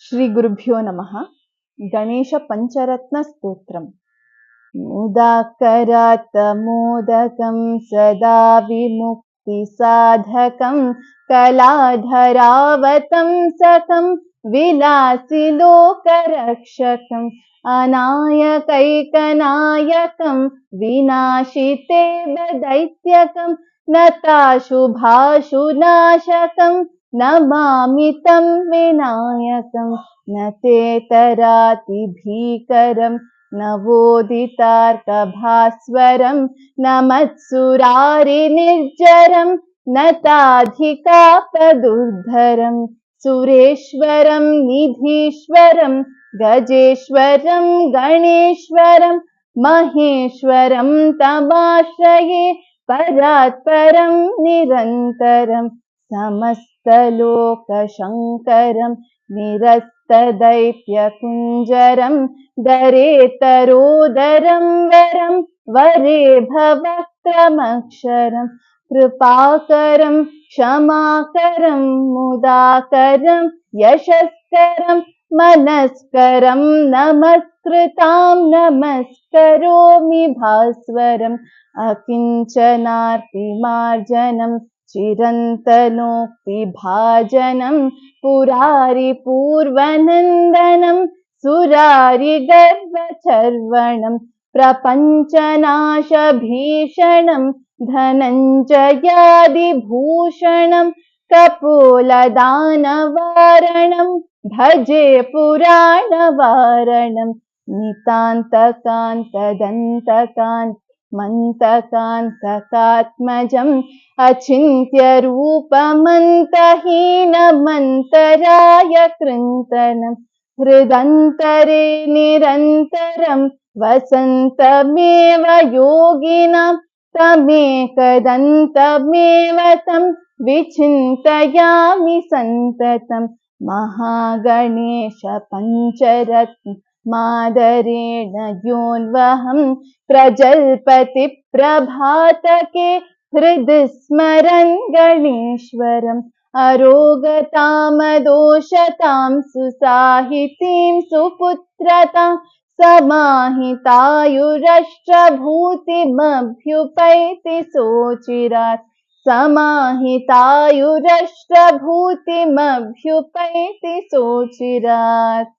ಶ್ರೀ ಗುರುಭ್ಯೋ ನಮಃ. ಗಣೇಶ ಪಂಚರತ್ನ ಸ್ತೋತ್ರಂ. ಮುದಾಕರಾತ್ ಮೋದಕಂ ಸದಾ ವಿಮುಕ್ತಿ ಸಾಧಕಂ ಕಲಾಧರಾವತಂ ಸಕಂ ವಿಲಾಸಿ ಲೋಕರಕ್ಷಕಂ ಅನಾಯಕೈಕನಾಯಕಂ ವಿನಾಶಿತೆ ದೈತ್ಯಕಂ ನತಾಶುಭಾಶುನಾಶಕಂ ನಮಾಮಿ ತಂ ವಿನಾಯಕಂ ನ ತೇತರಾತಿ ಭೀಕರಂ ನವೋದಿತಾರ್ಕಭಾಸ್ವರಂ ನಮತ್ಸುರಾರಿ ನಿರ್ಜರಂ ನತಾಧಿಕಾಪದುರ್ಧರಂ ಸುರೇಶ್ವರಂ ನಿಧೀಶ್ವರಂ ಗಜೇಶ್ವರಂ ಗಣೇಶ್ವರಂ ಮಹೇಶ್ವರಂ ತಮಾಶ್ರಯೇ ಪರಾತ್ಪರಂ ನಿರಂತರಂ ಸಮಸ್ತಲೋಕಶಂಕರಂ ನಿರಸ್ತದೈತ್ಯಕುಂಜರಂ ದರೇತರೋದರಂ ವರಂ ವರೇ ಭವಕ್ತ್ರಮಕ್ಷರಂ ಕೃಪಾಕರಂ ಕ್ಷಮಾಕರಂ ಮುದಾಕರಂ ಯಶಸ್ಕರಂ ಮನಸ್ಕರಂ ನಮಸ್ಕೃತಾಂ ನಮಸ್ಕರೋಮಿ ಭಾಸ್ವರಂ ಅಕಿಂಚನಾರ್ತಿಮಾರ್ಜನಂ ಚಿರಂತನೋಕ್ತಿ ಭಾಜನಂ ಪುರಾರಿ ಪೂರ್ವನಂದನಂ ಸುರಾರಿ ಗರ್ವಚರ್ವಣಂ ಪ್ರಪಂಚನಾಶ ಭೀಷಣಂ ಧನಂಜಯಾದಿಭೂಷಣಂ ಕಪೋಲದಾನವಾರಣಂ ಭಜೆ ಪುರಾಣವಾರಣಂ ನಿತಾಂತಕಾಂತದಂತಕಾಂತ ಮಂತಕಾಂತಕಾತ್ಮಜಂ ಅಚಿಂತ್ಯರೂಪಮಂತಹೀನಮಂತರಾಯ ಕೃಂತನಂ ಹೃದಂತರೇ ನಿರಂತರಂ ವಸಂತಮೇವ ಯೋಗಿನಾಂ ತಮೇಕದಂತಮೇವ ತಂ ವಿಚಿಂತಯಾಮಿ ಸಂತತಂ ಮಹಾಗಣೇಶ ಪಂಚರತ್ನ ಮಾದರೇಣ ಯೋನ್ವಹಂ ಪ್ರಜಲ್ಪತಿ ಪ್ರಭಾತಕೆ ಹೃದಯ ಸ್ಮರನ್ ಗಣೇಶ್ವರಂ ಅರೋಗತಾಮದೋಷತಾಂ ಸುಸಾಹಿತೀಂ ಸುಪುತ್ರತಾಂ ಸಮಾಹಿತಾಯುರಷ್ಟ್ರಭೂತಿಮಭ್ಯುಪೈತಿ ಸೋಚಿರಾತ್ ಸಮಾಹಿತಾಯುರಷ್ಟ್ರಭೂತಿಮಭ್ಯುಪೈತಿ ಸೋಚಿರಾತ್.